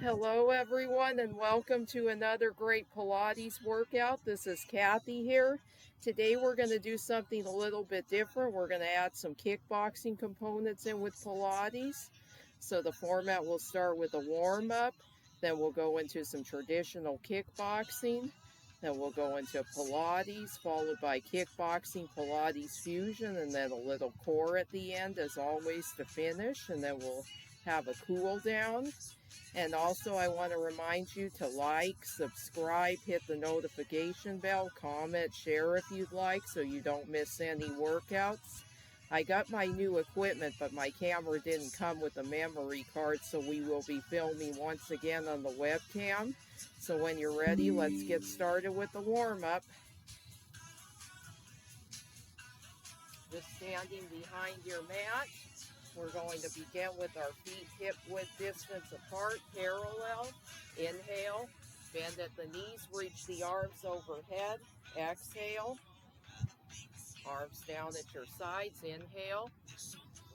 Hello everyone and welcome to another great Pilates workout. This is Kathy here. Today we're going to do something a little bit different. We're going to add some kickboxing components in with Pilates. So the format will start with a warm-up, then we'll go into some traditional kickboxing, then we'll go into Pilates, followed by kickboxing, Pilates fusion, and then a little core at the end as always to finish, and then we'll have a cool down. And also I want to remind you to like, subscribe, hit the notification bell, comment, share if you'd like so you don't miss any workouts. I got my new equipment, but my camera didn't come with a memory card, so we will be filming once again on the webcam. So when you're ready, let's get started with the warm-up. Just standing behind your mat. We're going to begin with our feet hip-width distance apart, parallel. Inhale, bend at the knees, reach the arms overhead. Exhale, arms down at your sides. Inhale,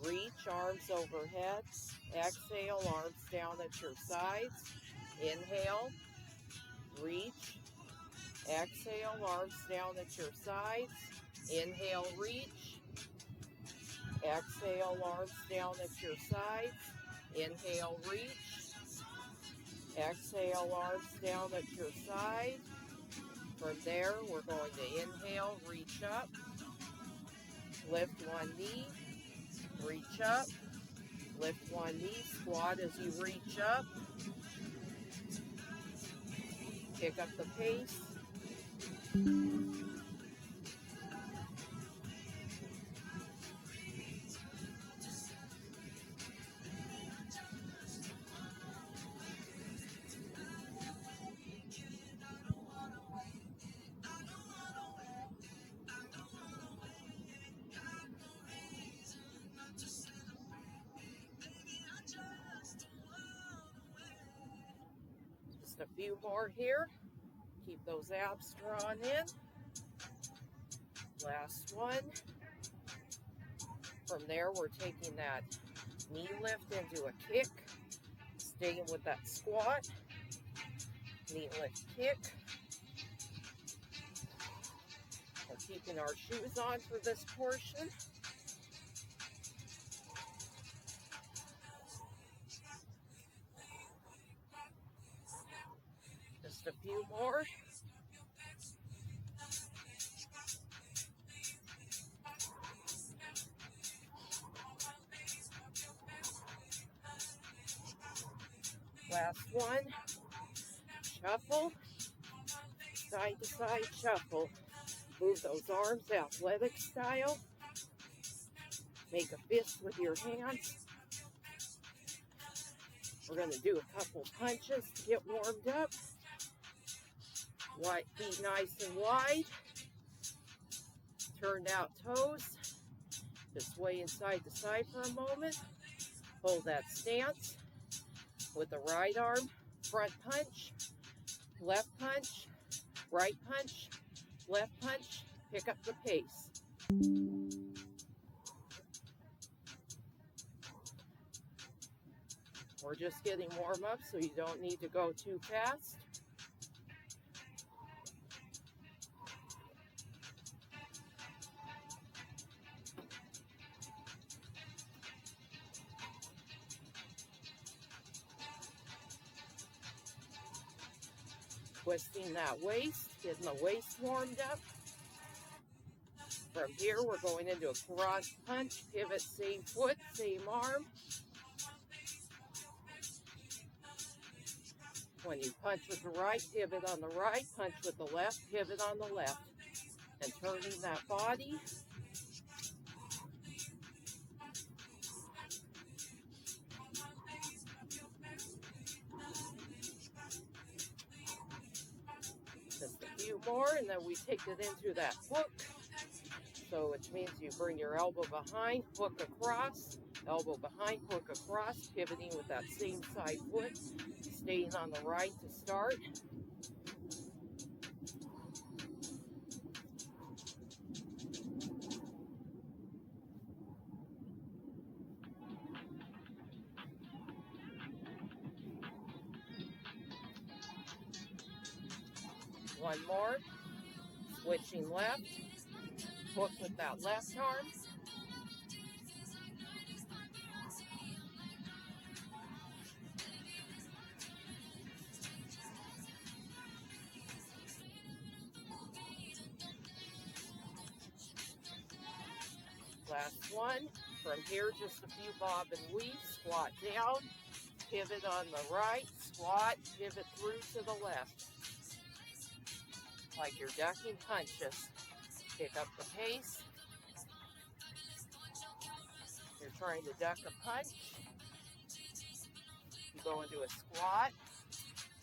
reach, arms overhead. Exhale, arms down at your sides. Inhale, reach. Exhale, arms down at your sides. Inhale, reach. Exhale, arms down at your sides. Inhale, reach. Exhale, arms down at your side. From there, we're going to inhale, reach up. Lift one knee, reach up. Lift one knee, squat as you reach up. Pick up the pace. Just a few more here. Keep those abs drawn in. Last one. From there, we're taking that knee lift into a kick. Staying with that squat. Knee lift kick. We're keeping our shoes on for this portion. Just a few more. Last one. Shuffle. Side to side shuffle. Move those arms athletic style. Make a fist with your hands. We're going to do a couple punches to get warmed up. Wide feet nice and wide. Turned out toes. Just sway inside to side for a moment. Hold that stance. With the right arm, front punch, left punch, right punch, left punch. Pick up the pace. We're just getting warm up, so you don't need to go too fast. Twisting that waist, getting the waist warmed up. From here, we're going into a cross punch, pivot, same foot, same arm. When you punch with the right, pivot on the right, punch with the left, pivot on the left. And turning that body. Just a few more, and then we take it into that hook. So which means you bring your elbow behind, hook across, elbow behind, hook across, pivoting with that same side foot, staying on the right to start. One more. Switching left. Hook with that left arm. Last one. From here, just a few bob and weave. Squat down. Pivot on the right. Squat. Pivot through to the left. Like you're ducking punches. Pick up the pace. You're trying to duck a punch. You go into a squat.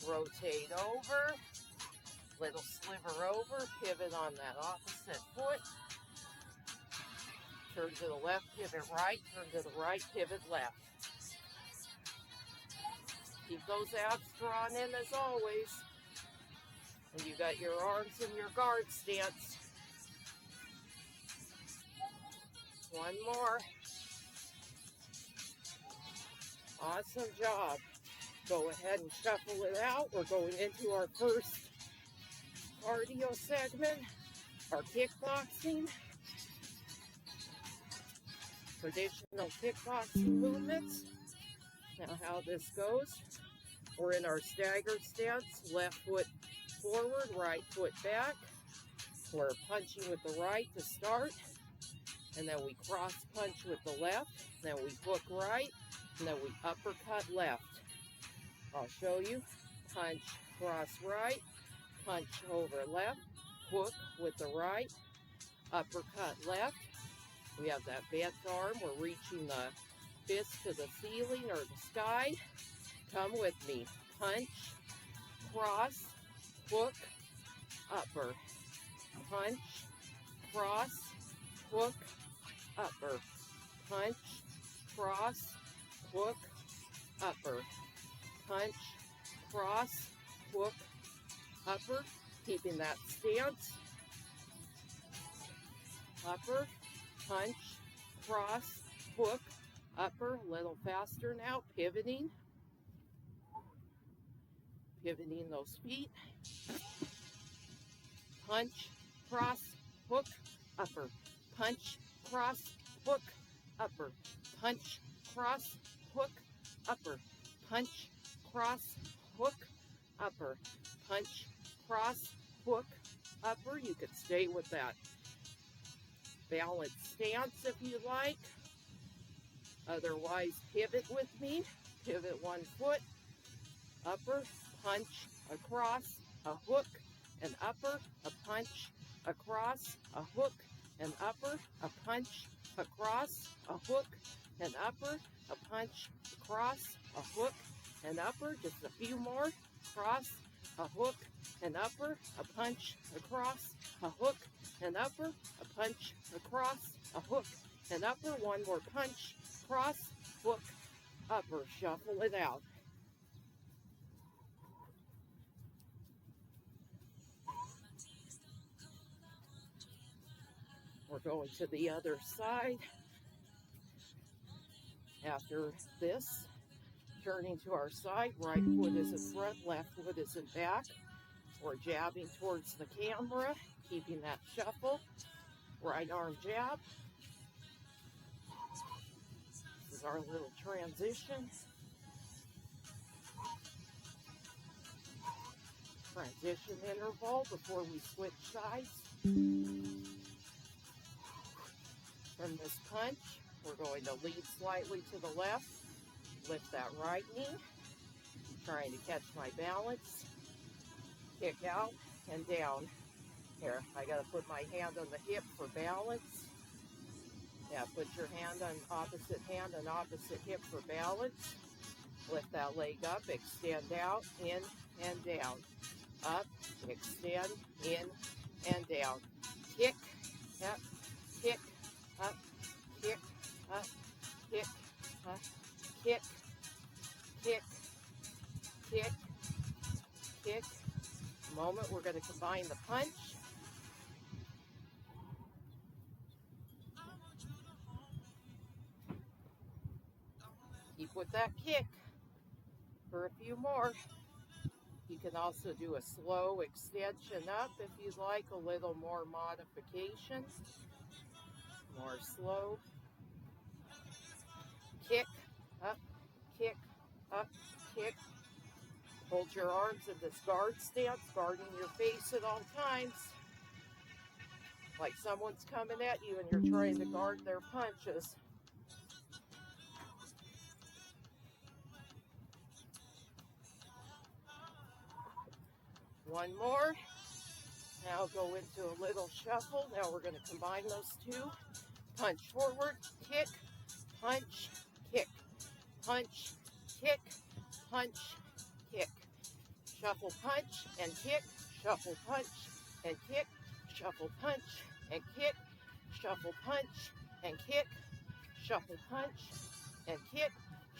Rotate over. Little sliver over. Pivot on that opposite foot. Turn to the left, pivot right. Turn to the right, pivot left. Keep those abs drawn in as always. And you got your arms in your guard stance. One more. Awesome job. Go ahead and shuffle it out. We're going into our first cardio segment, our kickboxing. Traditional kickboxing movements. Now how this goes, we're in our staggered stance, left foot forward, right foot back. We're punching with the right to start, and then we cross punch with the left, then we hook right, and then we uppercut left. I'll show you. Punch, cross right, punch over left, hook with the right, uppercut left. We have that bent arm. We're reaching the fist to the ceiling or the sky. Come with me. Punch, cross, hook, upper. Punch, cross, hook, upper. Punch, cross, hook, upper. Punch, cross, hook, upper. Keeping that stance. Upper. Punch, cross, hook, upper, a little faster now, pivoting those feet, punch, cross, hook, upper, punch, cross, hook, upper, punch, cross, hook, upper, punch, cross, hook, upper, punch, cross, hook, upper. You could stay with that balanced stance if you like. Otherwise, pivot with me. Pivot one foot. Upper, punch, across, a hook, and upper, a punch, across, a hook, and upper, a punch, across, a hook, and upper, a punch, across, a hook, and upper. Just a few more. Cross, a hook, and upper, a punch, across, a hook, and upper, a punch, across, a hook, and upper. One more punch, cross, hook, upper. Shuffle it out. We're going to the other side. After this, turning to our side, right foot is in front, left foot is in back. We're jabbing towards the camera, keeping that shuffle. Right arm jab. This is our little transition. Transition interval before we switch sides. From this punch, we're going to lead slightly to the left. Lift that right knee. Trying to catch my balance. Kick out and down. Here, I gotta put my hand on the hip for balance. Yeah, put your hand on opposite hip for balance. Lift that leg up, extend out, in and down. Up, extend, in and down. Kick, up, kick, up, kick, up, kick, up, kick, kick, kick, kick. Moment, we're going to combine the punch. Keep with that kick for a few more. You can also do a slow extension up if you'd like a little more modification. More slow. Kick, up, kick, up, kick. Hold your arms in this guard stance, guarding your face at all times. Like someone's coming at you and you're trying to guard their punches. One more. Now go into a little shuffle. Now we're going to combine those two. Punch forward, kick, punch, kick, punch, kick, punch, kick. Shuffle, punch, and kick. Shuffle, punch, and kick. Shuffle, punch, and kick. Shuffle, punch, and kick. Shuffle, punch, and kick.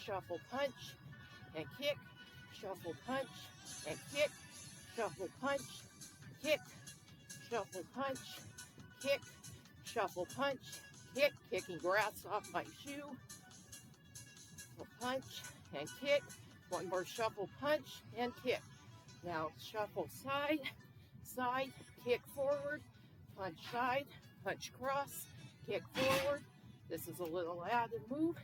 Shuffle, punch, and kick. Shuffle, punch, and kick. Shuffle, punch, kick. Shuffle, punch, kick. Shuffle, punch, kick. Kicking grass off my shoe. Punch and kick. One more shuffle, punch, and kick. Now shuffle side, side, kick forward, punch side, punch cross, kick forward. This is a little added move.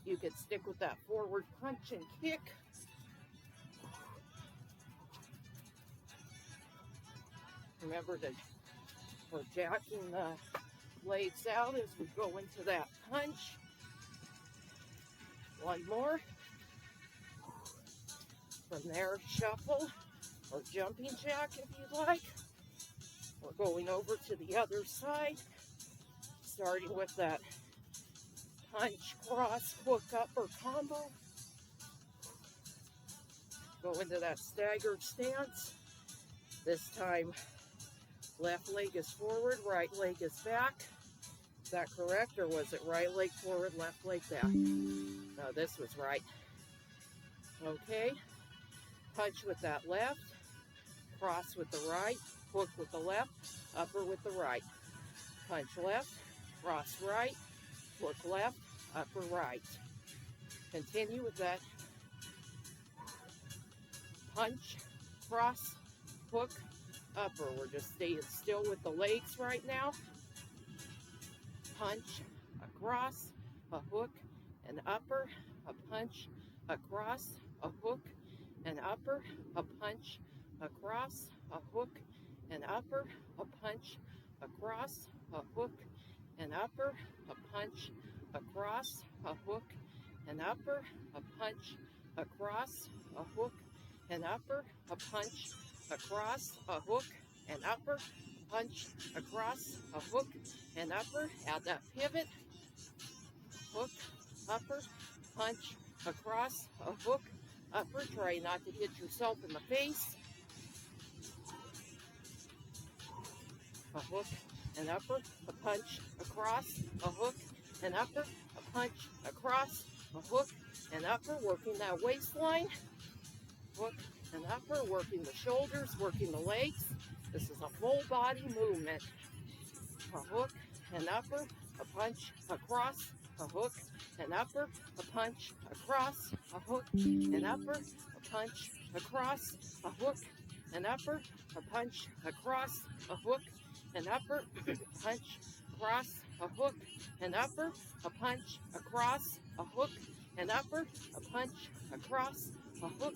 You can stick with that forward punch and kick. Remember that we're jacking the legs out as we go into that punch. One more. From there, shuffle or jumping jack if you'd like. We're going over to the other side, starting with that punch, cross, hook, upper combo. Go into that staggered stance. This time, left leg is forward, right leg is back. Is that correct, or was it right leg forward, left leg back? No, this was right. Okay. Punch with that left, cross with the right, hook with the left, upper with the right. Punch left, cross right, hook left, upper right. Continue with that punch, cross, hook, upper. We're just staying still with the legs right now. Punch, a cross, a hook, an upper, a punch, a cross, a hook, an upper, a punch, a cross, a hook, an upper, a punch, a cross, a hook, an upper, a punch, a cross, a hook, an upper, a punch, a cross, a hook, an upper, a punch, a cross, a hook, an upper, punch, a cross, a hook, an upper. Add that pivot. Hook, upper, punch, a cross, a hook, upper. Try not to hit yourself in the face. A hook, an upper, a punch, a cross, a hook, an upper, a punch, a cross, a hook, an upper. Working that waistline. Hook, an upper, working the shoulders, working the legs. This is a full body movement. A hook, an upper, a punch, a cross, a hook, an upper, a punch, a cross, a hook, an upper, a punch, a cross, a hook, an upper, a punch, a cross, a hook, an upper, punch, cross, a hook, an upper, a punch, a cross, a hook, an upper, a punch, a cross, a hook,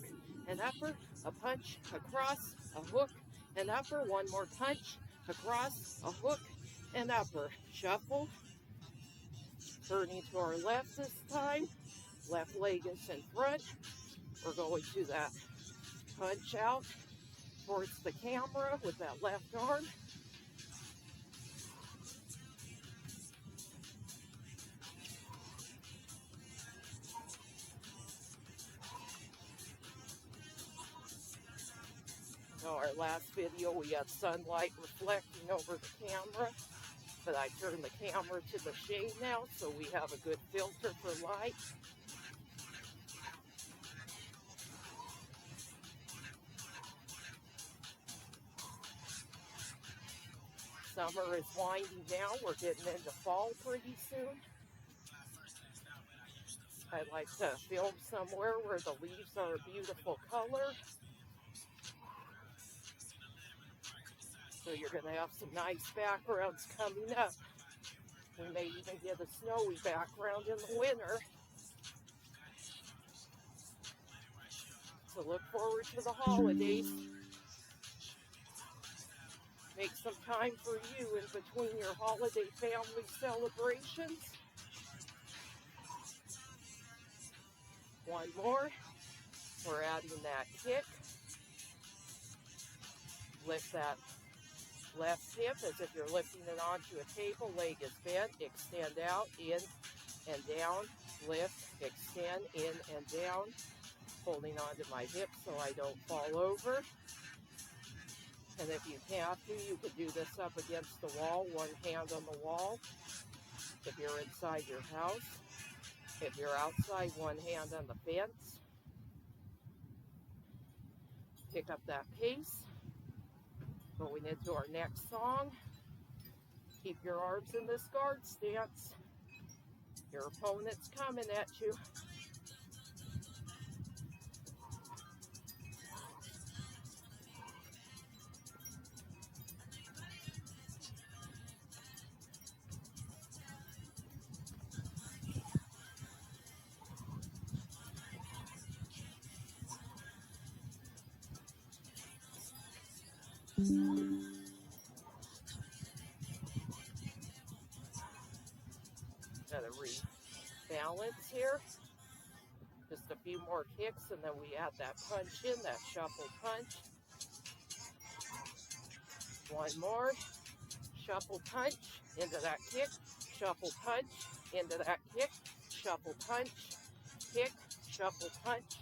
an upper, a punch, a cross, a hook, an upper. One more punch, a cross, a hook, an upper. Shuffle. Turning to our left this time. Left leg is in front. We're going to that punch out towards the camera with that left arm. In our last video, we had sunlight reflecting over the camera, but I turned the camera to the shade now, so we have a good filter for light. Summer is winding down. We're getting into fall pretty soon. I like to film somewhere where the leaves are a beautiful color. So you're going to have some nice backgrounds coming up. We may even get a snowy background in the winter. So look forward to the holidays. Make some time for you in between your holiday family celebrations. One more. We're adding that kick. Lift that left hip as if you're lifting it onto a table. Leg is bent. Extend out, in and down. Lift, extend, in and down. Holding onto my hip so I don't fall over. And if you have to, you could do this up against the wall, one hand on the wall. If you're inside your house. If you're outside, one hand on the fence. Pick up that pace. Going into our next song. Keep your arms in this guard stance. Your opponent's coming at you. Gotta rebalance here. Just a few more kicks and then we add that punch in, that shuffle punch. One more. Shuffle punch into that kick. Shuffle punch into that kick. Shuffle punch. Kick. Shuffle punch.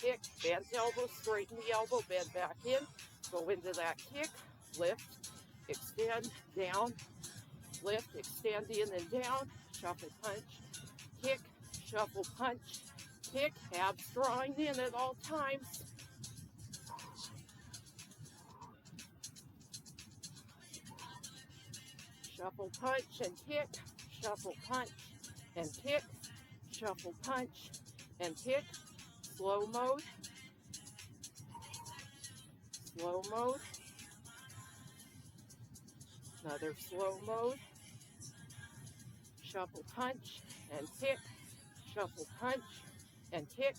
Kick. Bend elbow. Straighten the elbow. Bend back in. Go into that kick. Lift. Extend. Down. Lift. Extend in and down. Shuffle punch. Kick. Shuffle punch. Kick. Abs drawing in at all times. Shuffle punch and kick. Shuffle punch and kick. Shuffle punch and kick. Slow mode. Slow mode. Another slow mode. Shuffle punch and kick. Shuffle punch and kick.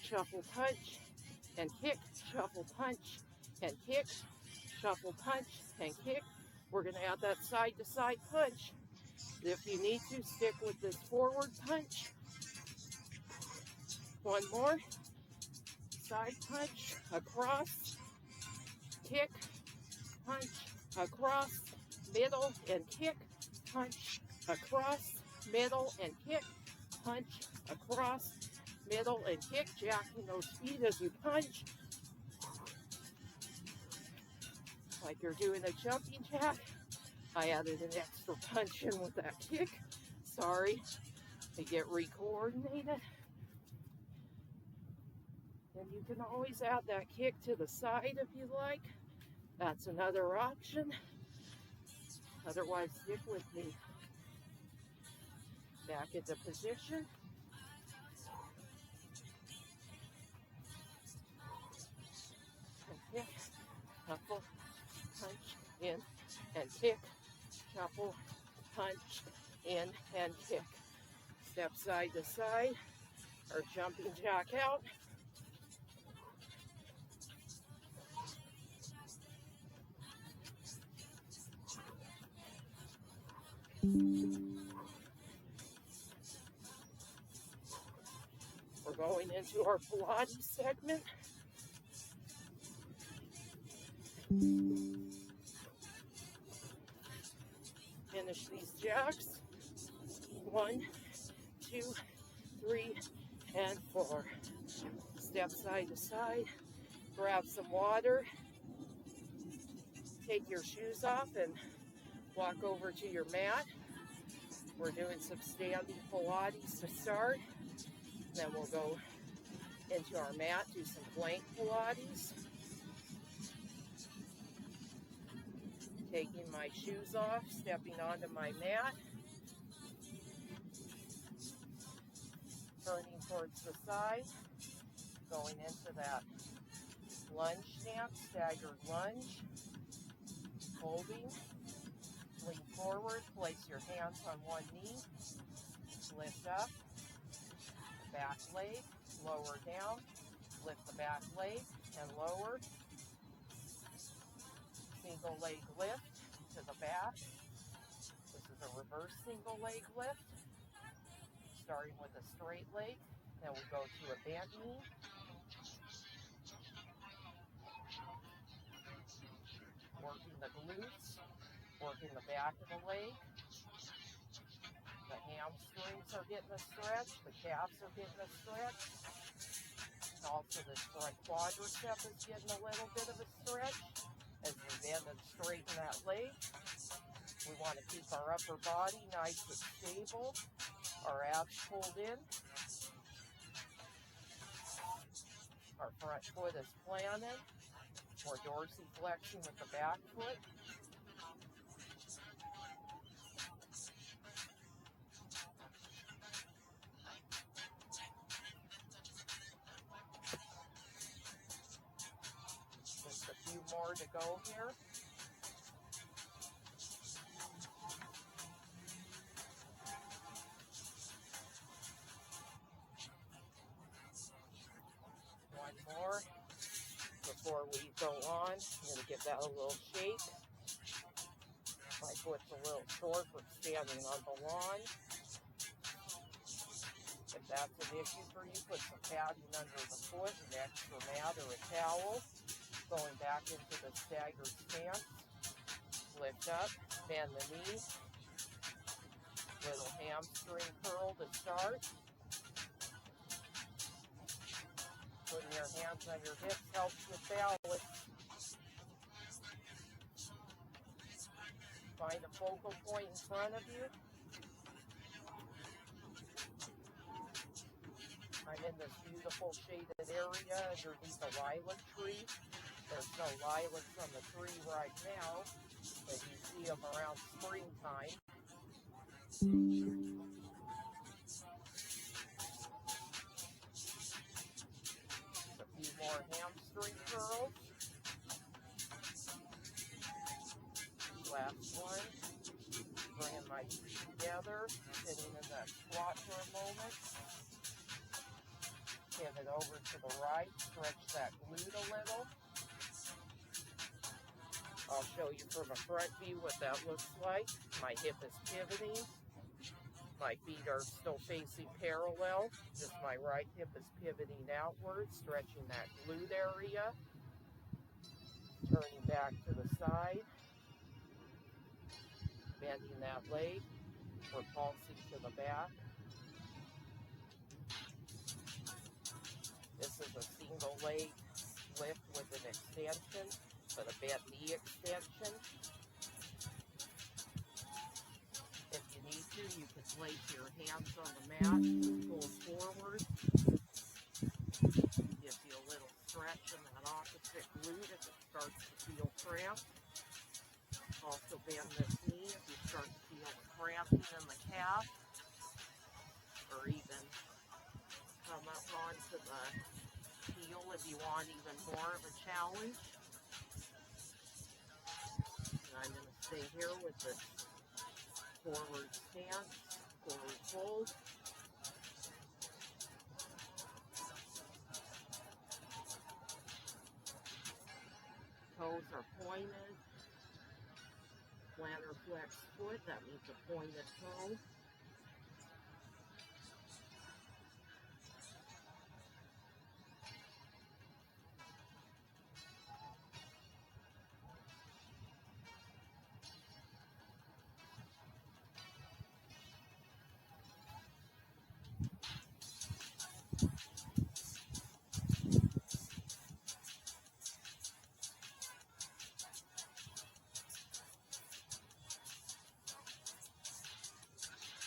Shuffle punch and kick. Shuffle punch and kick. Shuffle punch and kick. We're going to add that side-to-side punch. If you need to, stick with this forward punch. One more. Side punch, across, kick, punch, across, middle, and kick, punch, across, middle, and kick, punch, across, middle, and kick. Jacking those feet as you punch. Like you're doing a jumping jack. I added an extra punch in with that kick. Sorry, to get re-coordinated. And you can always add that kick to the side if you like. That's another option. Otherwise, stick with me. Back into position. And kick, shuffle, punch, in, and kick. Shuffle, punch, in, and kick. Step side to side, or jumping jack out. We're going into our Pilates segment. Finish these jacks. 1, 2, 3, and 4. Step side to side. Grab some water. Take your shoes off and walk over to your mat. We're doing some standing Pilates to start. Then we'll go into our mat, do some plank Pilates. Taking my shoes off, stepping onto my mat. Turning towards the side. Going into that lunge stance, staggered lunge. holding. Lean forward, place your hands on one knee, lift up, back leg, lower down, lift the back leg and lower. Single leg lift to the back. This is a reverse single leg lift, starting with a straight leg. Then we'll go to a bent knee. Working the glutes, working the back of the leg. The hamstrings are getting a stretch, the calves are getting a stretch. And also this front quadricep is getting a little bit of a stretch. As we bend and straighten that leg, we want to keep our upper body nice and stable, our abs pulled in. Our front foot is planted. We're dorsiflexing with the back foot. Just a few more to go here. One more before we go on. I'm going to give that a little shake. My foot's a little short for standing on the lawn. If that's an issue for you, put some padding under the foot, an extra mat or a towel. Going back into the staggered stance. Lift up, bend the knee. Little hamstring curl to start. Putting your hands on your hips helps with balance. Find a focal point in front of you. I'm in this beautiful shaded area underneath a lilac tree. There's no lilacs on the tree right now, but you see them around springtime. A few more hamstring curls. Last one. Bringing my feet together, sitting in that squat for a moment. Pivot over to the right, stretch that glute a little. I'll show you from a front view what that looks like. My hip is pivoting. My feet are still facing parallel. Just my right hip is pivoting outward, stretching that glute area. Turning back to the side. Bending that leg. Repulsing to the back. This is a single leg lift with an extension, but a bent knee extension. If you need to, you can place your hands on the mat, pull forward. Gives you a little stretch in that opposite glute if it starts to feel cramped. Also bend this knee if you start to feel the cramping in the calf, or even come up onto the heel if you want even more of a challenge. And I'm going to stay here with this forward stance, forward fold. Toes are pointed. Plantar flex foot, that means a pointed toe.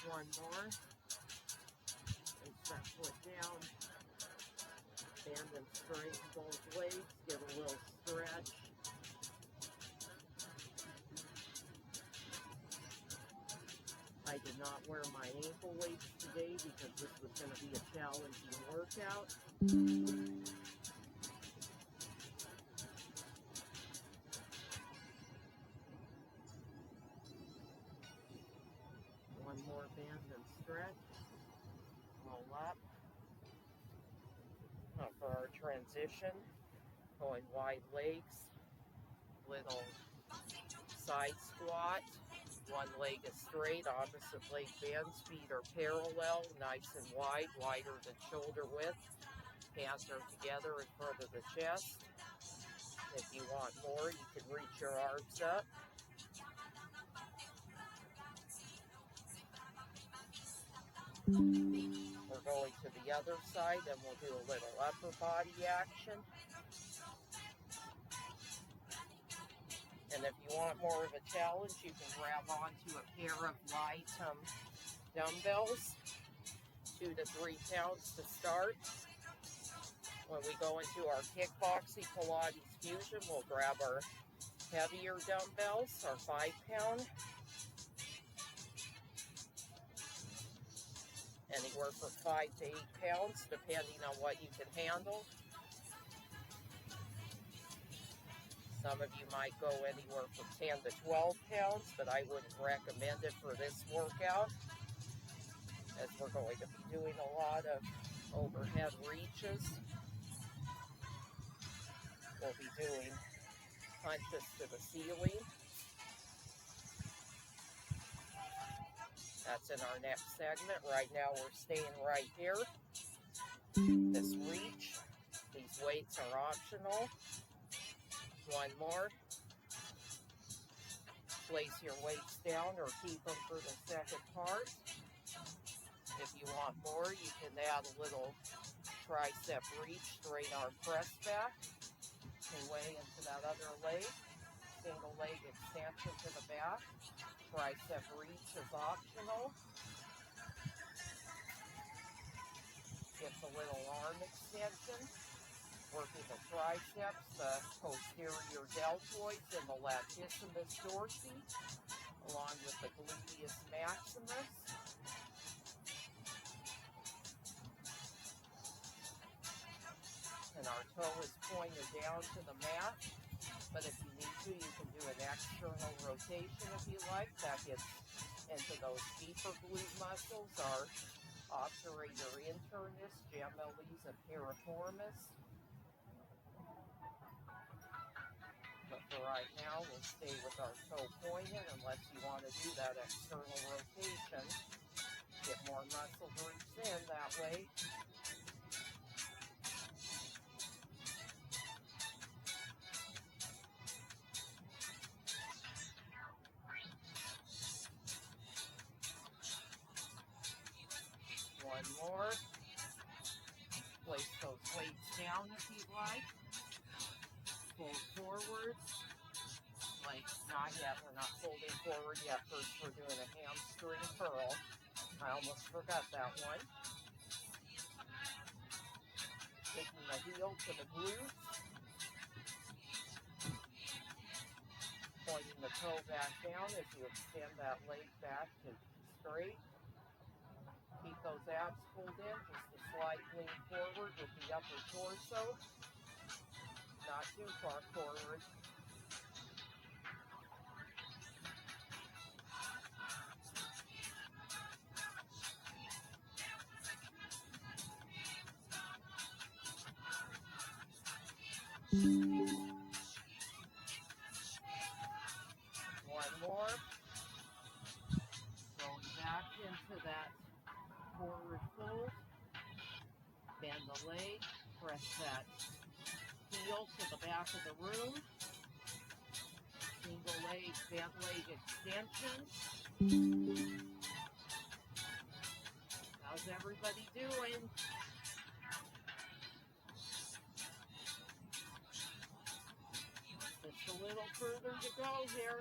One more. And set foot down. Bend and straighten both legs. Give a little stretch. I did not wear my ankle weights today because this was going to be a challenging workout. stretch, roll up. Now for our transition, going wide legs, little side squat. One leg is straight, opposite leg bends, feet are parallel, nice and wide, wider than shoulder width. Hands are together in front of the chest. If you want more, you can reach your arms up. We're going to the other side, then we'll do a little upper body action. And if you want more of a challenge, you can grab onto a pair of light dumbbells, 2 to 3 pounds to start. When we go into our kickboxing Pilates fusion, we'll grab our heavier dumbbells, our 5-pound. Anywhere from 5 to 8 pounds, depending on what you can handle. Some of you might go anywhere from 10 to 12 pounds, but I wouldn't recommend it for this workout, as we're going to be doing a lot of overhead reaches. We'll be doing punches to the ceiling. That's in our next segment. Right now we're staying right here. This reach, these weights are optional. One more. Place your weights down or keep them for the second part. If you want more, you can add a little tricep reach, straight arm press back. Way into that other leg. Single leg extension to the back. Tricep reach is optional. Gets a little arm extension. Working the triceps, the posterior deltoids, and the latissimus dorsi, along with the gluteus maximus. And our toe is pointed down to the mat, but if you need to, you can do an external rotation if you like. That gets into those deeper glute muscles, our obturator internus, gemellis, and piriformis. But for right now, we'll stay with our toe pointed unless you want to do that external rotation. Get more muscle groups in that way. One more. Place those weights down if you'd like. Fold forward. Like, not yet. We're not folding forward yet. First, we're doing a hamstring curl. I almost forgot that one. Taking the heel to the glute. Pointing the toe back down as you extend that leg back to straight. Keep those abs pulled in, just a slight lean forward with the upper torso. Not too far forward. One more. Going back into that forward fold. Bend the leg. Press that heel to the back of the room. Single leg, bent leg extension. How's everybody doing? Just a little further to go here.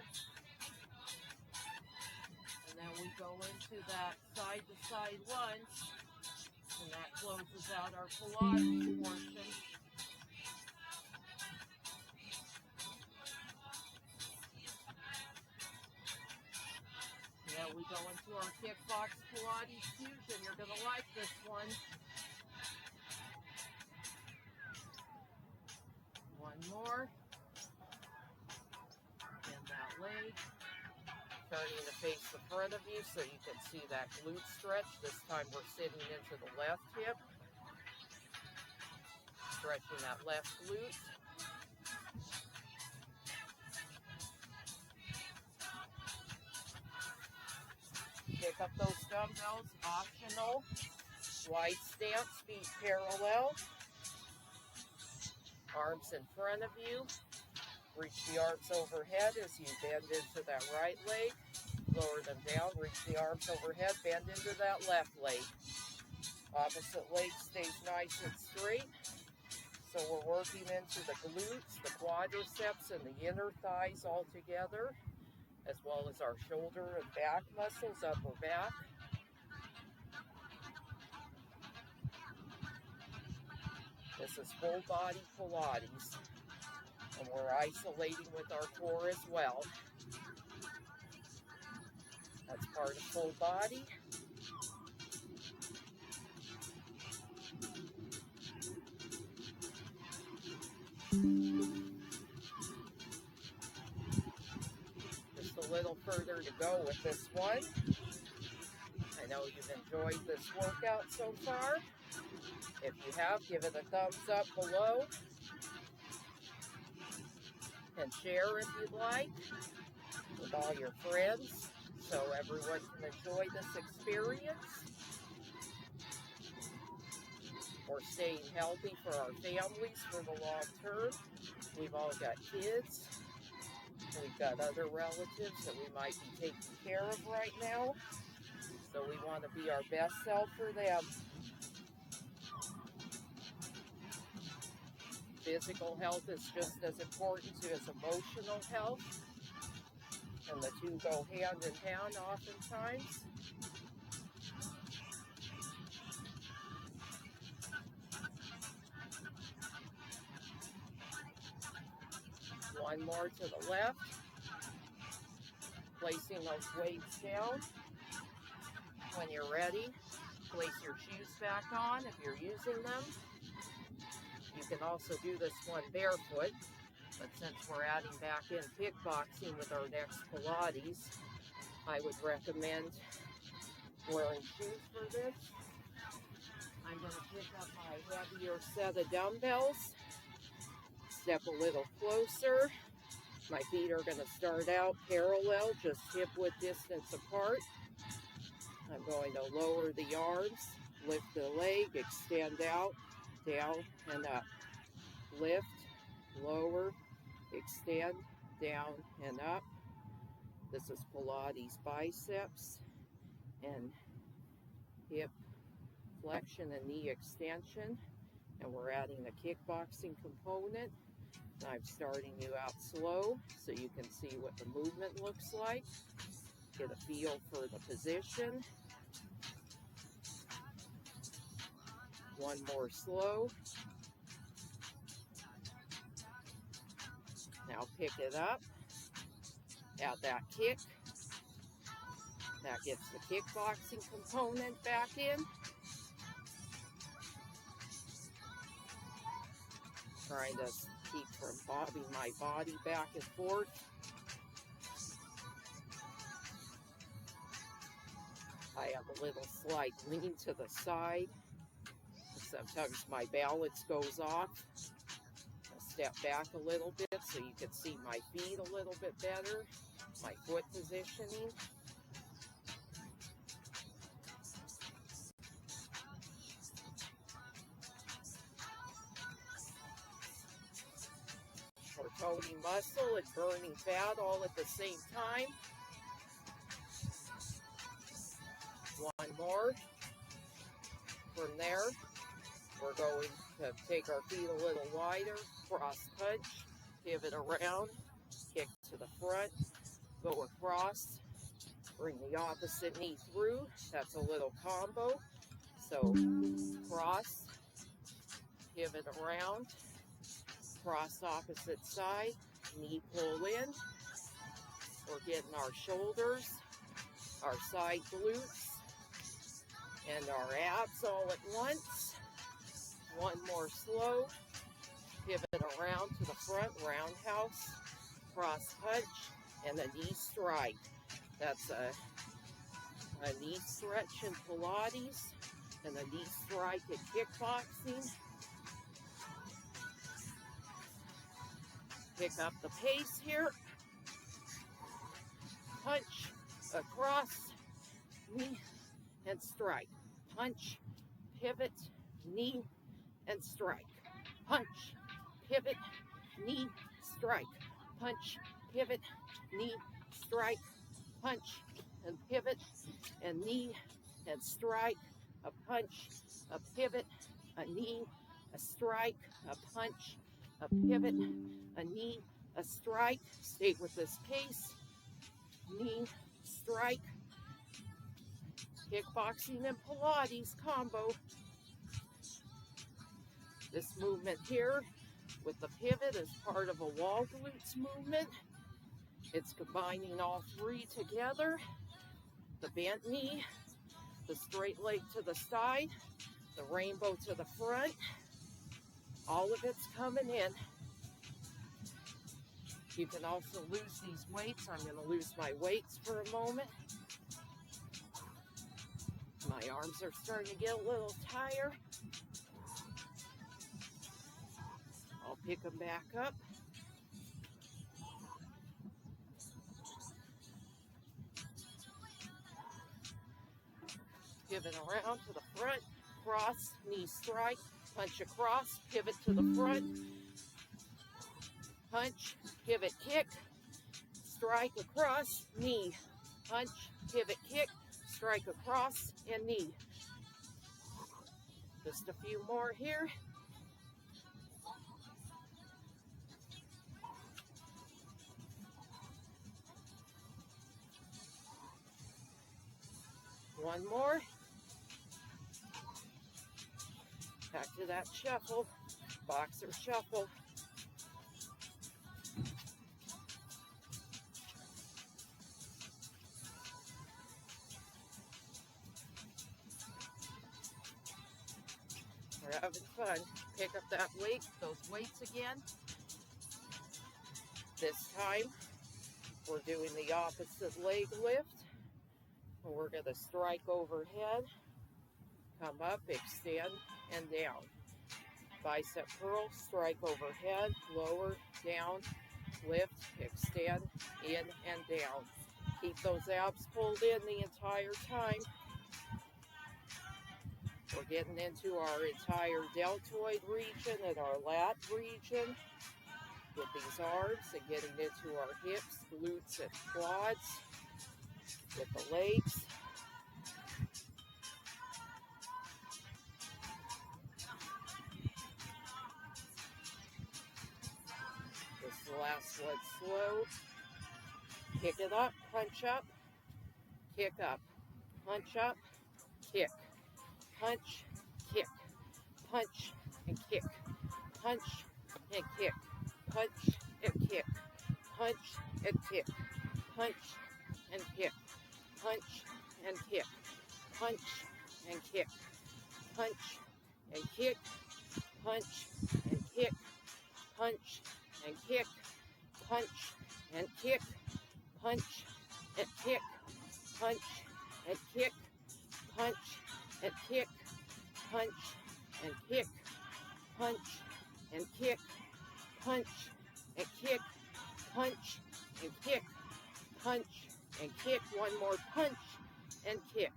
And then we go into that side-to-side lunge. And that closes out our Pilates portion. Now we go into our kickbox Pilates fusion. You're going to like this one. One more. Bend that leg. Turn Starting to face the front of you so you can see that glute stretch. This time we're sitting into the left hip. Stretching that left glute. Pick up those dumbbells, optional. Wide stance, feet parallel. Arms in front of you. Reach the arms overhead as you bend into that right leg. Lower them down, reach the arms overhead, bend into that left leg. Opposite leg stays nice and straight. So we're working into the glutes, the quadriceps, and the inner thighs all together, as well as our shoulder and back muscles, upper back. This is full body Pilates, and we're isolating with our core as well. That's part of full body. Just a little further to go with this one. I know you've enjoyed this workout so far. If you have, give it a thumbs up below. And share if you'd like with all your friends so everyone can enjoy this experience. We're staying healthy for our families for the long term. We've all got kids. We've got other relatives that we might be taking care of right now. So we want to be our best self for them. Physical health is just as important as emotional health. And the two go hand in hand oftentimes. One more to the left. Placing those weights down. When you're ready, place your shoes back on if you're using them. You can also do this one barefoot, but since we're adding back in kickboxing with our next Pilates, I would recommend wearing shoes for this. I'm going to pick up my heavier set of dumbbells. Step a little closer. My feet are going to start out parallel, just hip-width distance apart. I'm going to lower the arms, lift the leg, extend out, down, and up. Lift, lower, extend, down, and up. This is Pilates biceps and hip flexion and knee extension. And we're adding a kickboxing component. I'm starting you out slow so you can see what the movement looks like. Get a feel for the position. One more slow. Now pick it up. Add that kick. That gets the kickboxing component back in. Trying to keep from bobbing my body back and forth. I have a little slight lean to the side. Sometimes my balance goes off. I'll step back a little bit so you can see my feet a little bit better, my foot positioning. We're toning muscle and burning fat all at the same time. One more. From there, we're going to take our feet a little wider, cross punch, pivot around, kick to the front, go across, bring the opposite knee through. That's a little combo. So cross, pivot around, cross opposite side, knee pull in. We're getting our shoulders, our side glutes, and our abs all at once. One more slow. Pivot around to the front, roundhouse, cross punch, and a knee strike. That's a knee stretch in Pilates and a knee strike in kickboxing. Pick up the pace here. Punch, across, knee, and strike. Punch, pivot, knee, and strike. Punch, pivot, knee, strike. Punch, pivot, knee, strike. Punch, and pivot, and knee, and strike. A punch, a pivot, a knee, a strike, a punch, a pivot, a knee, a strike. Stay with this pace. Knee, strike. Kickboxing and Pilates combo. This movement here with the pivot is part of a wall glutes movement. It's combining all three together. The bent knee, the straight leg to the side, the rainbow to the front. All of it's coming in. You can also lose these weights. I'm going to lose my weights for a moment. My arms are starting to get a little tired. I'll pick them back up. Pivot around to the front, cross, knee strike, punch across, pivot to the front, punch, pivot kick, strike across, knee, punch, pivot kick, strike across, and knee. Just a few more here. One more. Back to that shuffle, boxer shuffle. We're having fun. Pick up that weight, those weights again. This time, we're doing the opposite leg lift. We're going to strike overhead, come up, extend, and down. Bicep curl, strike overhead, lower, down, lift, extend, in, and down. Keep those abs pulled in the entire time. We're getting into our entire deltoid region and our lat region with these arms and getting into our hips, glutes, and quads with the legs. This is the last one, slow. Kick it up, punch up, kick up, punch up, kick, punch, kick, punch, and kick, punch, and kick, punch, and kick, punch, and kick, punch, and kick, punch, and kick, punch, and kick, punch, and kick, punch, and kick, punch, and kick, punch, and kick, punch, and kick, punch, and kick, punch, and kick, punch, and kick, punch, and kick, punch, and kick, punch, and kick, punch, and kick. One more punch and kick.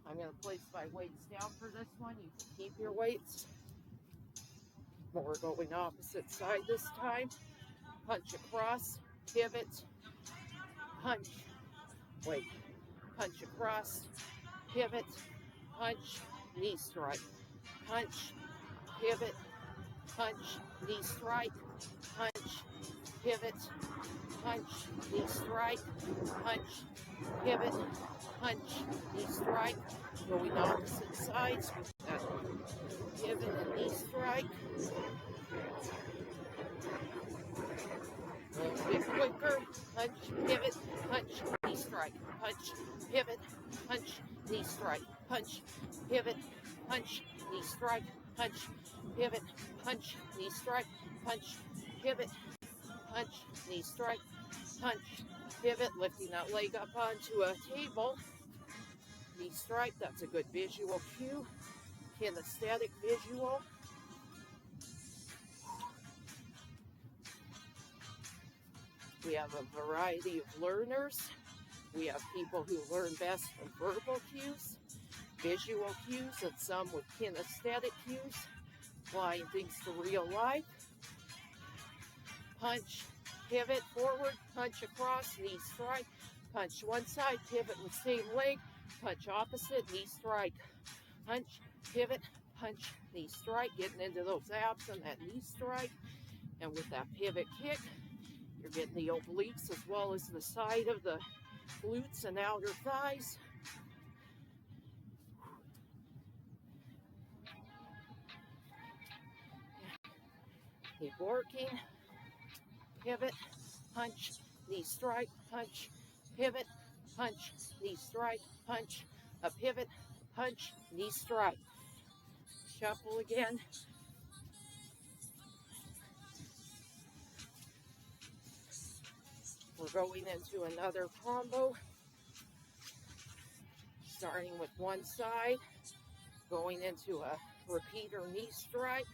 I'm going to place my weights down for this one. You can keep your weights. We're going opposite side this time. Punch across, pivot, punch, wait, punch across, pivot, punch, knee strike, punch, pivot, punch, knee strike, punch, pivot, punch, knee strike, punch, pivot, punch, knee strike. Going opposite sides with that pivot and knee strike. A little bit quicker. Punch, pivot, punch, knee strike, punch, pivot, punch, knee strike, punch, pivot, punch, knee strike, punch, pivot, punch, knee strike, punch, pivot, punch, knee strike, punch, pivot, lifting that leg up onto a table, knee strike. That's a good visual cue, kinesthetic visual. We have a variety of learners. We have people who learn best from verbal cues, visual cues, and some with kinesthetic cues, applying things to real life. Punch, pivot, forward, punch across, knee strike, punch one side, pivot with same leg, punch opposite, knee strike, punch, pivot, punch, knee strike, getting into those abs and that knee strike. And with that pivot kick, you're getting the obliques as well as the side of the glutes and outer thighs. Keep working. Pivot, punch, knee strike, punch, pivot, punch, knee strike, punch, a pivot, punch, knee strike. Shuffle again. We're going into another combo, starting with one side, going into a repeater knee strike,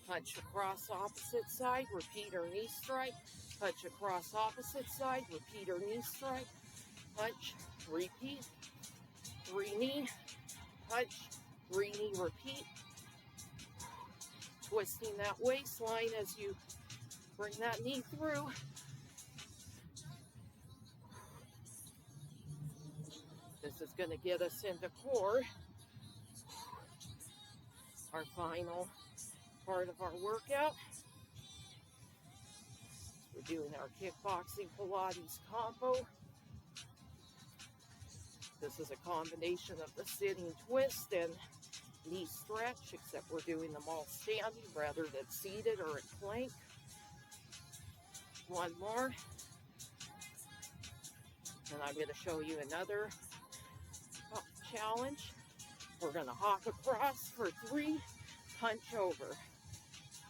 punch across opposite side, repeater knee strike, punch across opposite side, repeater knee strike, punch, repeat, three knee, punch, three knee, repeat. Twisting that waistline as you bring that knee through. This is going to get us into core, our final part of our workout. We're doing our kickboxing Pilates combo. This is a combination of the sitting twist and knee stretch, except we're doing them all standing rather than seated or in plank. One more. And I'm going to show you another challenge. We're going to hop across for 3, punch over.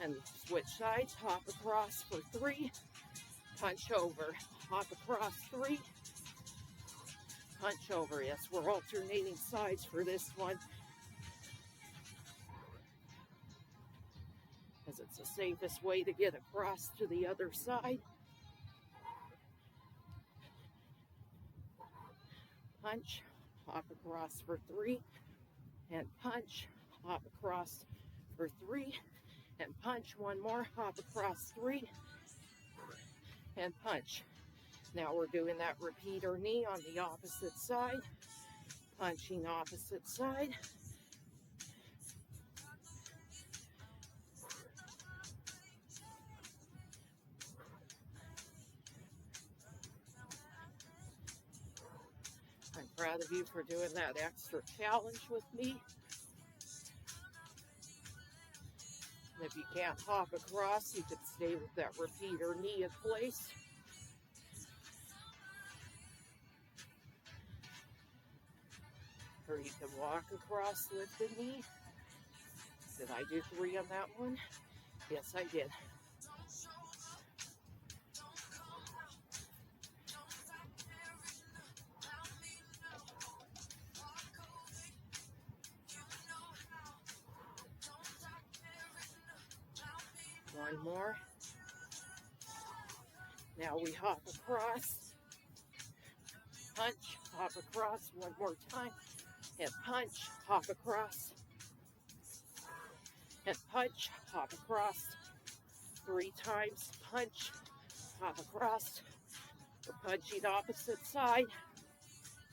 And switch sides, hop across for 3, punch over. Hop across 3, punch over. Yes, we're alternating sides for this one, because it's the safest way to get across to the other side. Punch, hop across for 3, and punch, hop across for 3, and punch. One more, hop across 3, and punch. Now we're doing that repeater knee on the opposite side, punching opposite side. I'm proud of you for doing that extra challenge with me. And if you can't hop across, you could stay with that repeater knee in place. Or you can walk across with the knee. Did I do 3 on that one? Yes, I did. One more. Now we hop across, punch, hop across, one more time, and punch, hop across, and punch, hop across, 3 times, punch, hop across. We're punching opposite side,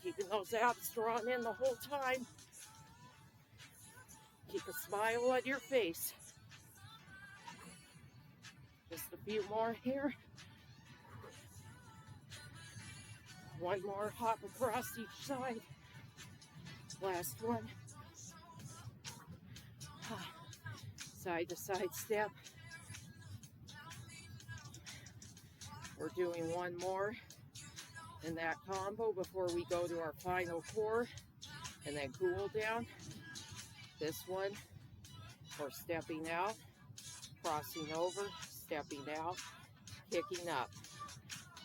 keeping those abs drawn in the whole time. Keep a smile on your face. Just a few more here. One more, hop across each side. Last one. Side to side step. We're doing one more in that combo before we go to our final core and then cool down. This one, we're stepping out, crossing over, stepping out, kicking up,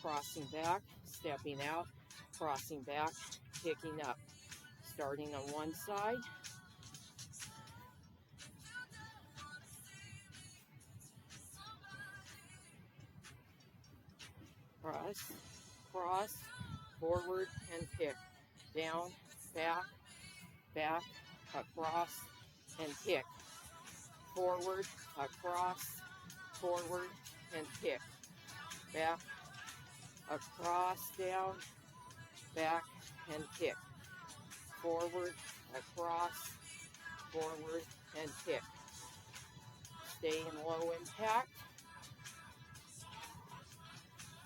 crossing back, stepping out, crossing back, kicking up. Starting on one side. Cross, cross, forward and kick. Down, back, back, across and kick. Forward, across, forward and kick. Back, across, down, back and kick. Forward, across, forward and kick. Stay in low impact.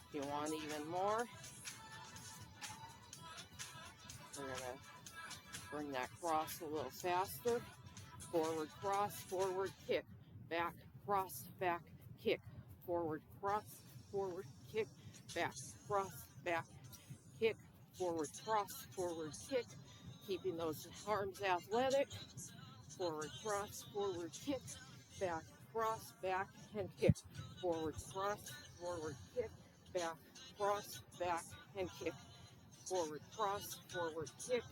If you want even more, we're going to bring that cross a little faster. Forward cross, forward kick. Back cross, back kick. Forward cross, forward kick. Back cross, back kick. Forward cross, forward kick. Keeping those arms athletic. Forward cross, forward kick. Back cross, back and kick. Forward cross, forward kick. Back cross, back and kick. Forward cross, forward kick.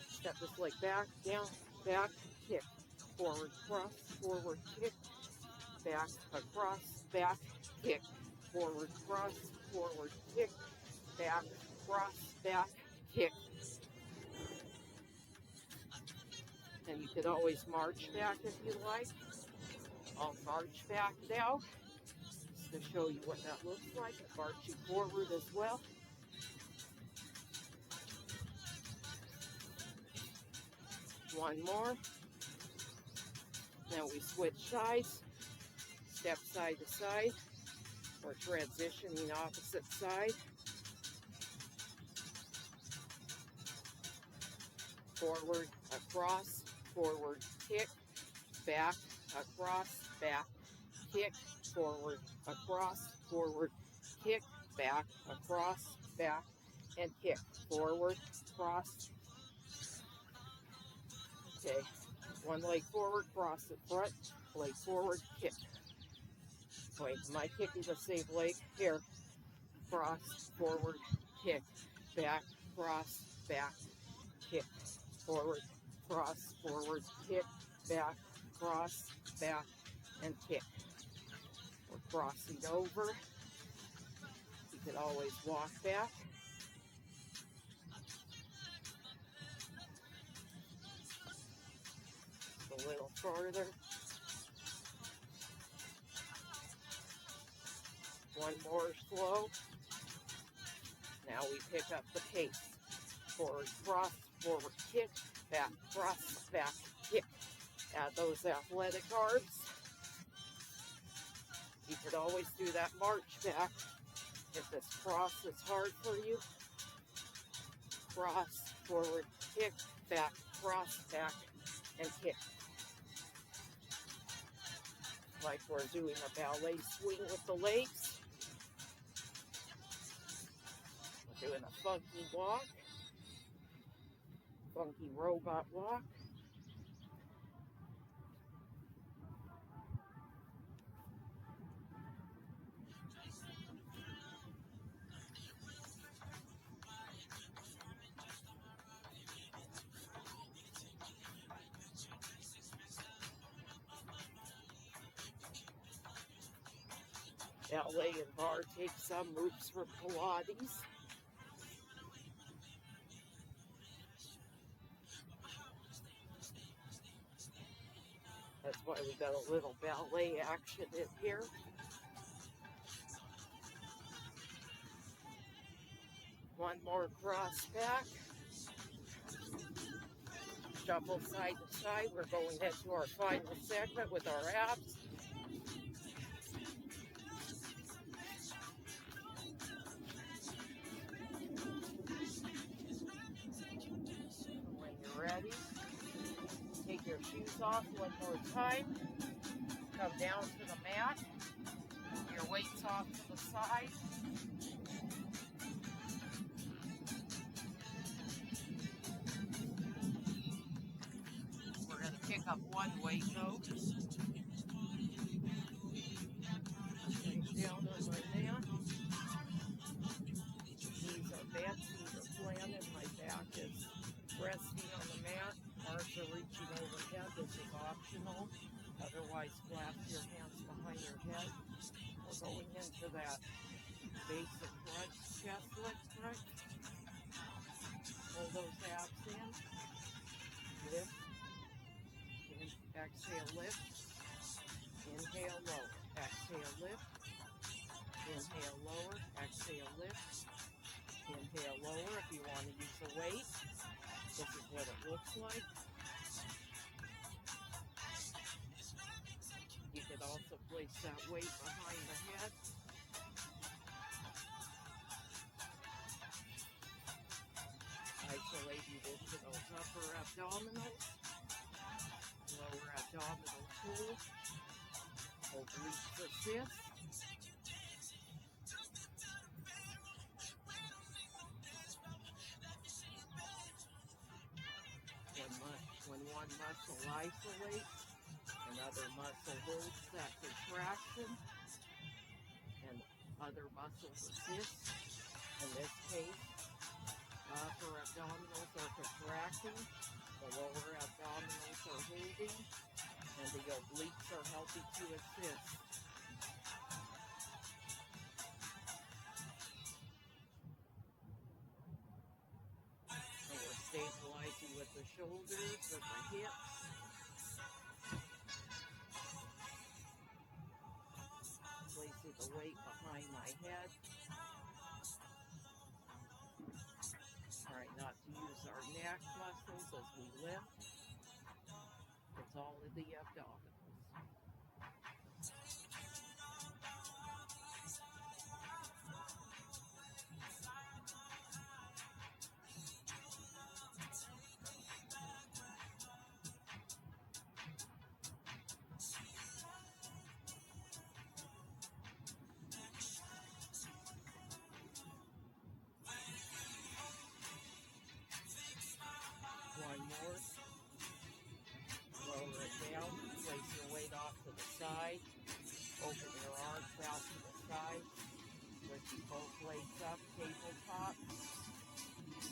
Step this leg back, down, back, kick. Forward cross, forward kick. Back, across, back, kick. Forward cross, forward kick. Back, cross, back, kick. And you could always march back if you like. I'll march back now just to show you what that looks like. Marching forward as well. One more. Now we switch sides. Step side to side. Or transitioning opposite side. Forward, across, forward, kick. Back, across, back, kick. Forward, across, forward, kick. Back, across, back, and kick. Forward, cross. Okay, one leg forward, cross it front, leg forward, kick. Wait, am I kicking the same leg? Here, cross, forward, kick, back, cross, back, kick, forward, cross, forward, kick, back, cross, back, and kick. We're crossing over. You can always walk back. A little further. One more slow. Now we pick up the pace. Forward cross, forward kick, back cross, back kick. Add those athletic arms. You could always do that march back if this cross is hard for you. Cross, forward kick, back cross, back, and kick. Like we're doing a ballet swing with the legs. We're doing a funky walk. Funky robot walk. Ballet and bar take some moves from Pilates. That's why we got a little ballet action in here. One more cross back. Shuffle side to side. We're going into our final segment with our abs. When you're ready, take your shoes off one more time. Come down to the mat. Your weights off to the side. We're going to pick up one weight though. Down on my mat. into that basic crunch, chest lift crunch. Pull those abs in. Lift. Exhale, lift. Inhale, lower. Exhale, lift. Inhale, lower. Exhale, lift. Inhale, lower. If you want to use a weight, this is what it looks like. You could also place that weight behind the head. Isolate you into those upper abdominals, lower abdominal pull, obliques assist. When one muscle isolates, another muscle holds that contraction, and other muscles assist. In this case, upper abdominals are contracting, the lower abdominals are holding, and the obliques are helping to assist. And we're stabilizing with the shoulders, with the hips. Placing the weight behind my head. Trying not to use our neck muscles as we lift. It's all in the abdominals. One more. Lower it down. Place your weight off to the side. Open your arms out to the side. Lifting both legs up, tabletop.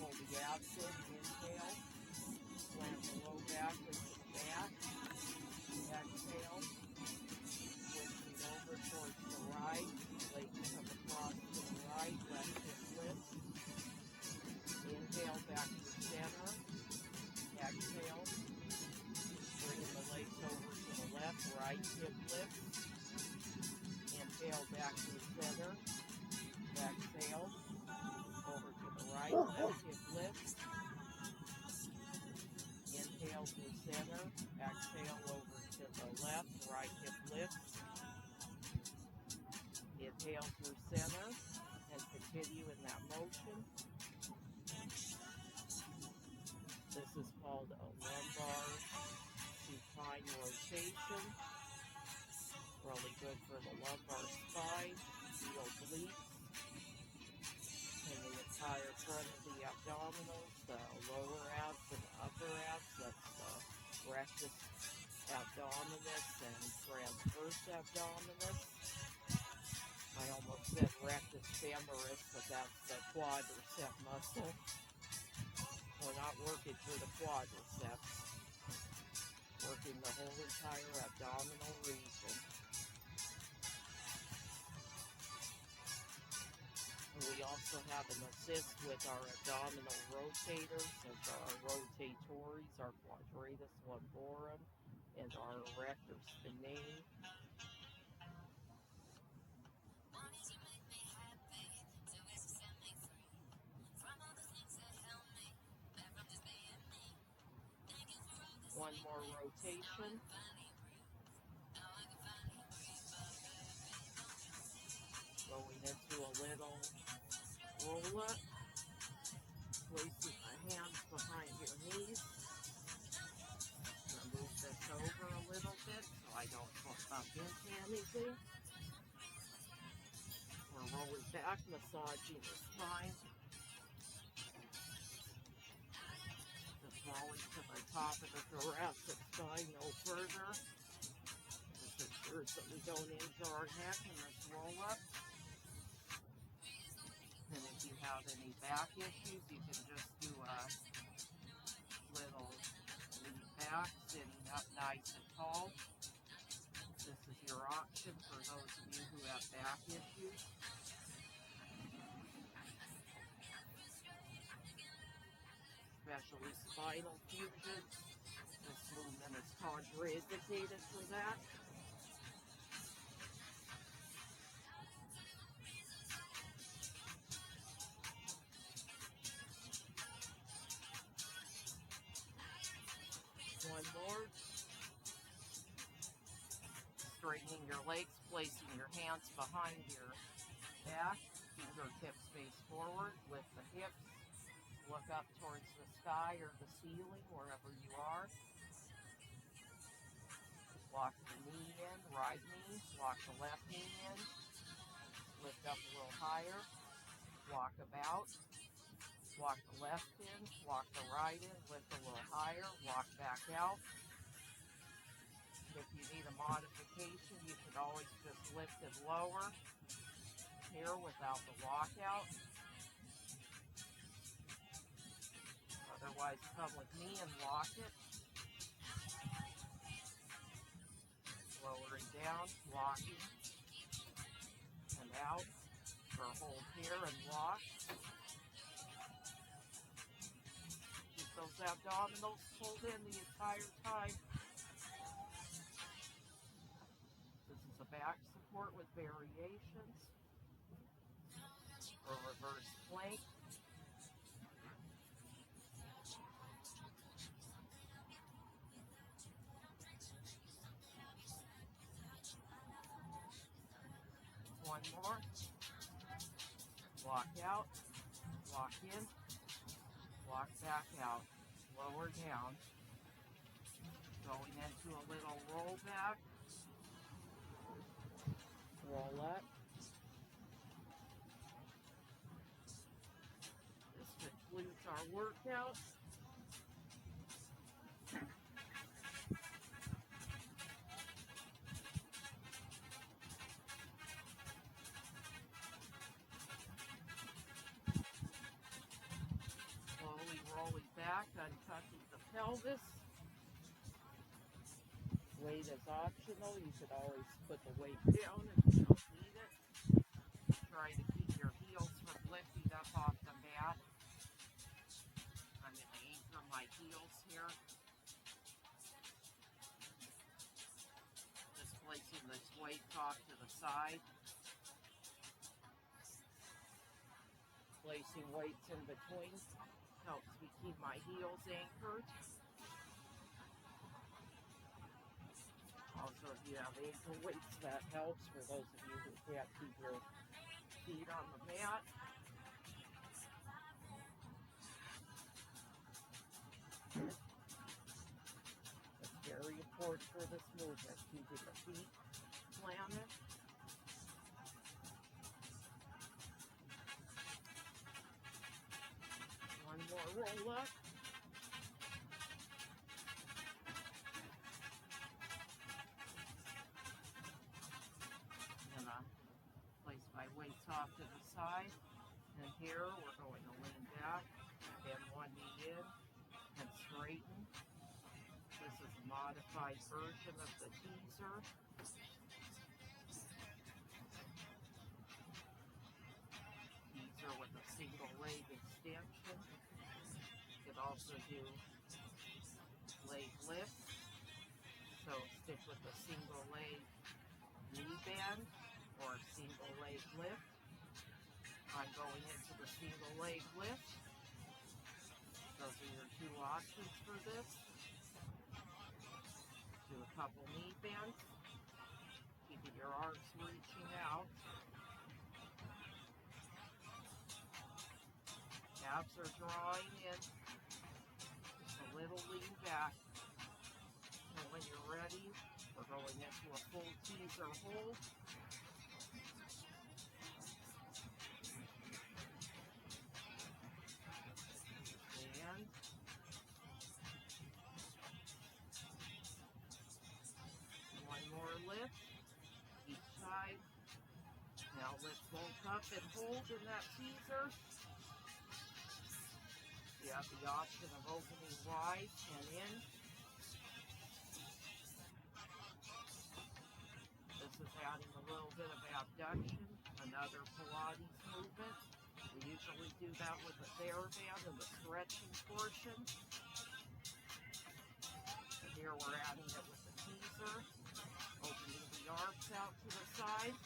Pull the abs in. Inhale. Slam the low back into the mat. Exhale. Twisting over towards the right. Legs come across to the right. Left hip lift. Inhale back to center. Exhale. Bringing the legs over to the left. Right hip lift. Inhale back to the center. Exhale. Over to the right. Left hip lift. Inhale to center. Exhale over to the left. Right hip lift. Inhale through center. And continue in that motion. This is called a lumbar supine rotation. Really good for the lumbar spine, the obliques, and the entire front of the abdominals, the lower abs and upper abs. That's the rectus abdominis and transverse abdominis. I almost said rectus femoris, but that's the quadricep muscle. We're not working for the quadriceps, working the whole entire abdominal region. And we also have an assist with our abdominal rotators, since our rotatories, our quadratus lumborum, and our erector spinae. One more rotation. Going into a little roll up. Placing my hands behind your knees. I'm going to move this over a little bit so I don't bump into anything. We're rolling back, massaging the spine. Falling to the top of the thoracic spine, no further. This ensures that we don't injure our neck in this roll up. And if you have any back issues, you can just do a little lean back, sitting up nice and tall. This is your option for those of you who have back issues. especially spinal fusion. This movement is contraindicated for that. One more. Straightening your legs, placing your hands behind your back, fingertips face forward, lift the hips, look up towards the sky or the ceiling, wherever you are. Walk the knee in, right knee, walk the left knee in, lift up a little higher, walk about, walk the left in, walk the right in, lift a little higher, walk back out. If you need a modification, you could always just lift it lower here without the walkout. Otherwise, come with me and walk it. Lowering down, walking, and out. Or hold here and walk. Keep those abdominals pulled in the entire time. This is a back support with variations. Or reverse plank. One more. Walk out, walk in, walk back out, lower down. Going into a little roll back. Roll up. This concludes our workout. Slowly rolling back, untucking the pelvis. Weight is optional. You could always put the weight down if you don't need it. Try to keep your heels from lifting up off the mat. I'm going to anchor my heels here. Just placing this weight off to the side. Placing weights in between helps me keep my heels anchored. Also, if you have ankle weights, that helps for those of you who can't keep your feet on the mat. It's very important for this movement, keeping the feet planted. One more roll up. I'm going to place my weights off to the side. And here we're going to lean back, bend one knee in, and straighten. This is a modified version of the teaser. Teaser with a single leg extension. You could also do leg lift. So stick with a single leg knee bend or a single leg lift. I'm going into the single leg lift. Those are your two options for this. Do a couple knee bends, keeping your arms reaching out. Abs are drawing in. Just a little lean back. And when you're ready, we're going into a full teaser hold. And one more lift, each side. Now lift both up and hold in that teaser. You have the option of opening wide and in. This is adding a little bit of abduction, another Pilates movement. We usually do that with the bare band and the stretching portion. And here we're adding it with the teaser, opening the arms out to the side.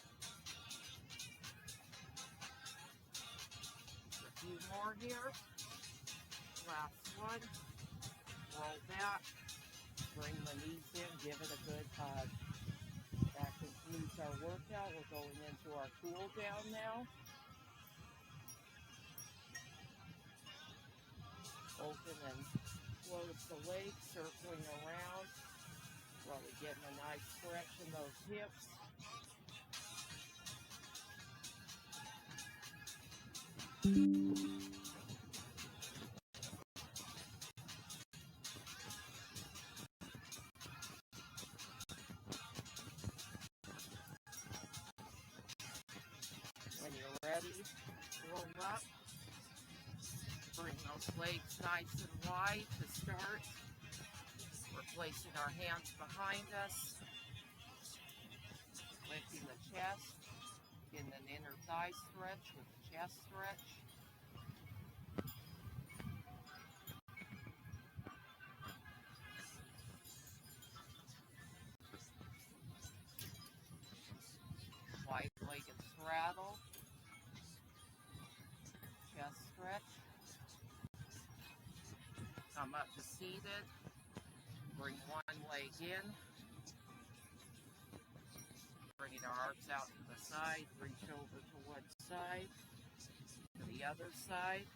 A few more here. Last one. Roll back. Bring the knees in. Give it a good hug. That concludes our workout. We're going into our cool down now. Open and close the legs, circling around. Really getting a nice stretch in those hips. When you're ready, roll up. Bring those legs nice and wide to start. We're placing our hands behind us. Lifting the chest. Getting an inner thigh stretch with the chest stretch. Wide-legged straddle. Chest stretch. Come up to seated. Bring one leg in. Bringing our arms out to the side. Reach over to one side. To the other side.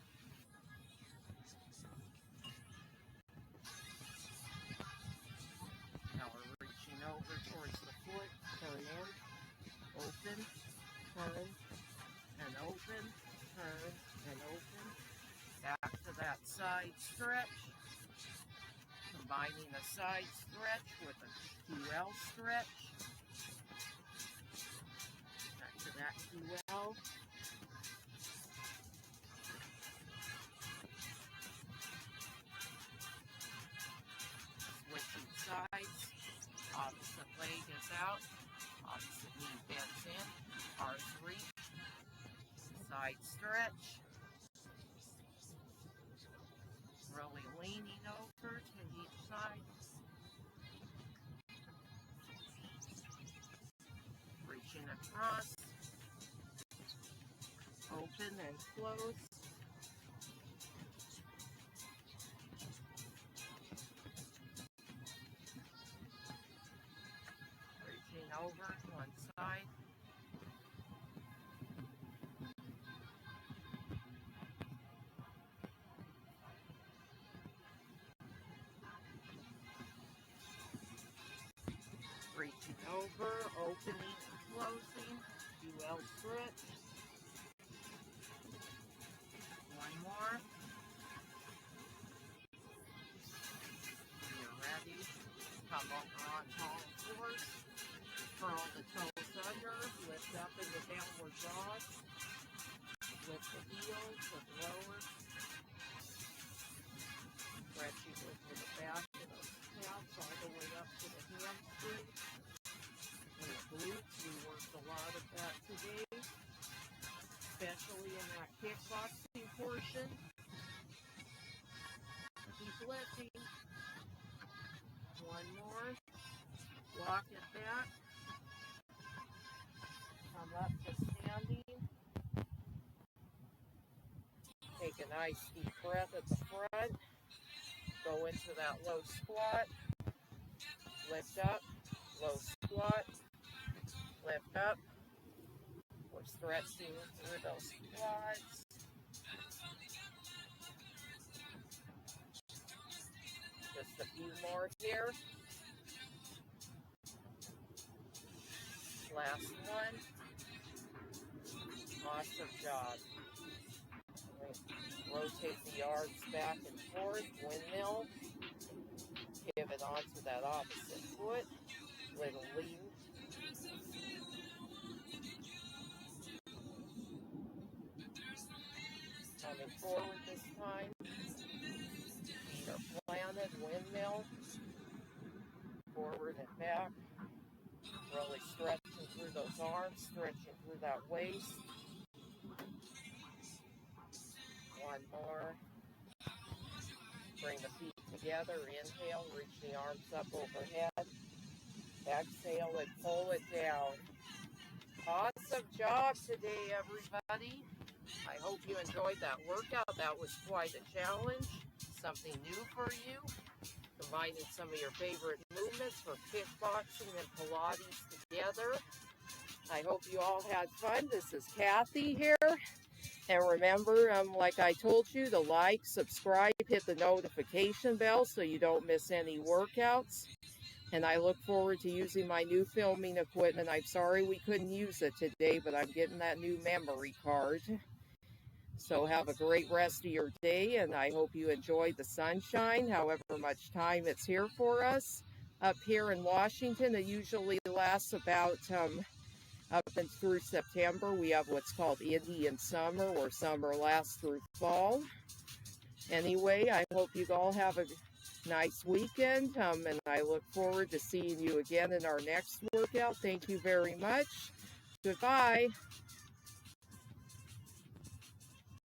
Now we're reaching over towards the foot. Turn in. Open. Turn. And open. Turn. And open. Back to that side stretch. Combining a side stretch with a QL stretch. Back to that QL. Switching sides. Opposite leg is out. Opposite knee bends in. Arms reach. Side stretch. Really leaning over to each side. Reaching across. Open and close. Reaching over to one side. Reaching over, opening, closing, QL stretch. One more. When you're ready, come over on all fours. Curl the toes under, lift up in the downward dog. Lift the heels and lower. Stretching over the back of those calves all the way up to the hamstring. And the glutes, we worked a lot of that today, especially in that kickboxing portion. Keep lifting. One more. Walk it back. Come up to standing. Take a nice deep breath at the front. Go into that low squat. Lift up. Low squat. Lift up. We're stretching through those quads. Just a few more here. Last one. Awesome job. Rotate the arms back and forth. Windmill. Pivot onto that opposite foot. Little lean. Coming forward this time. Feet are planted. Windmill. Forward and back. Really stretching through those arms. Stretching through that waist. One more. Bring the feet together. Inhale, reach the arms up overhead. Exhale and pull it down. Awesome job today, everybody. I hope you enjoyed that workout. That was quite a challenge. Something new for you. Combining some of your favorite movements for kickboxing and Pilates together. I hope you all had fun. This is Kathy here. And remember, like I told you, to like, subscribe, hit the notification bell so you don't miss any workouts. And I look forward to using my new filming equipment. I'm sorry we couldn't use it today, but I'm getting that new memory card. So have a great rest of your day, and I hope you enjoyed the sunshine, however much time it's here for us. Up here in Washington, it usually lasts about up and through September. We have what's called Indian summer, where summer lasts through fall. Anyway, I hope you all have a nice weekend, and I look forward to seeing you again in our next workout. Thank you very much. Goodbye.